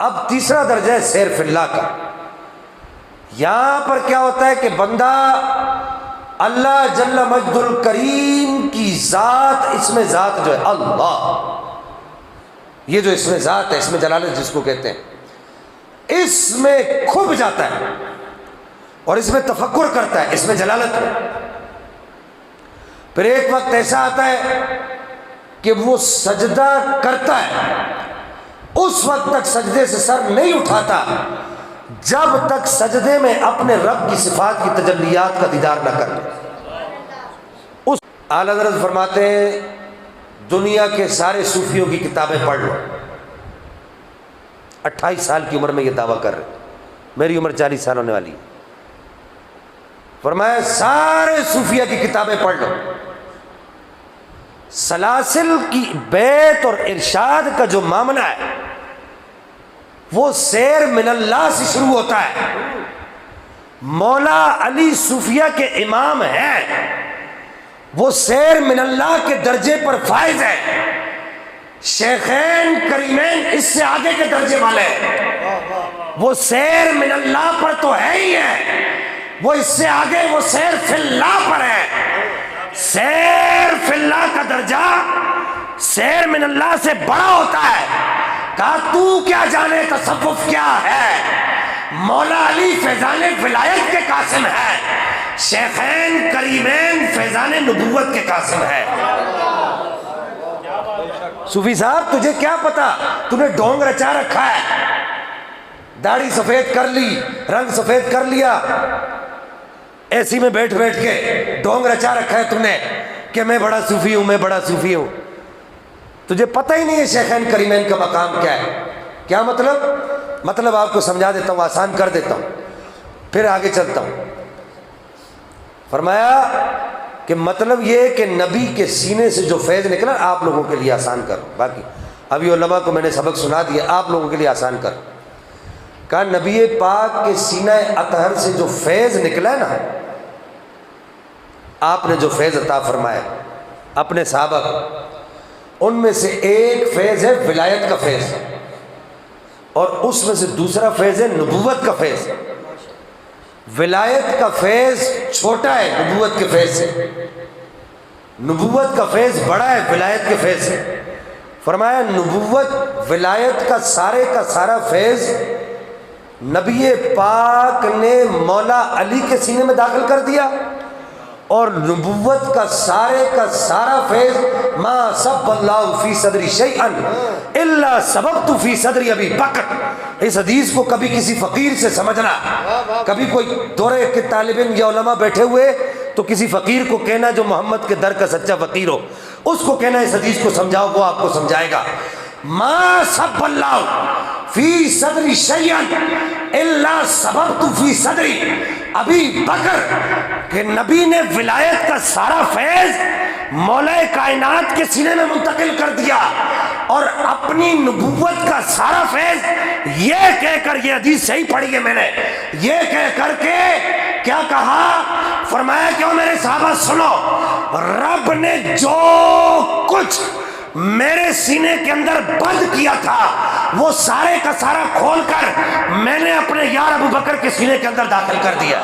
اب تیسرا درجہ ہے سیر فی اللہ کا۔ یہاں پر کیا ہوتا ہے کہ بندہ اللہ جل مجد الکریم کی ذات، اس میں ذات جو ہے اللہ، یہ جو اس میں ذات ہے، اس میں جلالت جس کو کہتے ہیں، اس میں کھب جاتا ہے اور اس میں تفکر کرتا ہے، اس میں جلالت ہے۔ پھر ایک وقت ایسا آتا ہے کہ وہ سجدہ کرتا ہے، اس وقت تک سجدے سے سر نہیں اٹھاتا جب تک سجدے میں اپنے رب کی صفات کی تجلیات کا دیدار نہ کر لے۔ اس اعلیٰ حضرت فرماتے ہیں دنیا کے سارے صوفیوں کی کتابیں پڑھ لو۔ 28 سال کی عمر میں یہ دعویٰ کر رہے، میری عمر 40 سال ہونے والی ہے۔ فرمایا سارے صوفیہ کی کتابیں پڑھ لو، سلاسل کی بیت اور ارشاد کا جو معاملہ ہے وہ سیر من اللہ سے شروع ہوتا ہے۔ مولا علی صوفیہ کے امام ہیں، وہ سیر من اللہ کے درجے پر فائز ہے۔ شیخین کریمین اس سے آگے کے درجے والے ہیں، وہ سیر من اللہ پر تو ہے ہی ہے، وہ اس سے آگے وہ سیر فی اللہ پر ہے۔ سیر فی اللہ کا درجہ سیر من اللہ سے بڑا ہوتا ہے۔ کہا تو کیا جانے تصوف کیا ہے؟ مولا علی فیضان ولایت کے قاسم ہے، شیخین کریمین فیضان نبوت کے قاسم ہے۔ صوفی صاحب تجھے کیا پتا، تُو نے ڈھونگ رچا رکھا ہے، داڑھی سفید کر لی، رنگ سفید کر لیا، ایسی میں بیٹھ بیٹھ کے ڈھونگ رچا رکھا ہے تُو نے کہ میں بڑا صوفی ہوں، میں بڑا صوفی ہوں۔ تجھے پتہ ہی نہیں ہے شیخین کریمین کا مقام کیا ہے۔ کیا مطلب آپ کو سمجھا دیتا ہوں، آسان کر دیتا ہوں، پھر آگے چلتا ہوں۔ فرمایا کہ مطلب یہ کہ نبی کے سینے سے جو فیض نکلا، آپ لوگوں کے لیے آسان کرو، باقی ابھی علماء کو میں نے سبق سنا دیا، آپ لوگوں کے لیے آسان کرو۔ کہا نبی پاک کے سینہ اطہر سے جو فیض نکلا ہے نا، آپ نے جو فیض عطا فرمایا اپنے صحابہ کو، ان میں سے ایک فیض ہے ولایت کا فیض، اور اس میں سے دوسرا فیض ہے نبوت کا فیض۔ ولایت کا فیض چھوٹا ہے نبوت کے فیض سے، نبوت کا فیض بڑا ہے ولایت کے فیض سے۔ فرمایا نبوت ولایت کا سارا فیض نبی پاک نے مولا علی کے سینے میں داخل کر دیا، اور نبوت کا سارا فیض ما صب اللہ فی صدری شیئا الا سببت فی صدری ابی بکر۔ اس حدیث کو کبھی کسی فقیر سے سمجھنا، کبھی کوئی دورے کے طالب علم یا علماء بیٹھے ہوئے تو کسی فقیر کو کہنا جو محمد کے در کا سچا فقیر ہو، اس کو کہنا اس حدیث کو سمجھاؤ، وہ آپ کو سمجھائے گا۔ ما صب اللہ فی صدری شیئا الا سببت فی صدری ابی بکر، کہ نبی نے ولایت کا سارا فیض مولا کائنات کے سینے میں منتقل کر دیا، اور اپنی نبوت کا سارا فیض یہ کہہ کر، یہ حدیث صحیح پڑھی ہے میں نے، یہ کہہ کر کے کیا کہا؟ فرمایا کہ میرے صحابہ سنو، رب نے جو کچھ میرے سینے کے اندر بند کیا تھا وہ سارے کا سارا کھول کر میں نے اپنے یار ابو بکر کے سینے کے اندر داخل کر دیا۔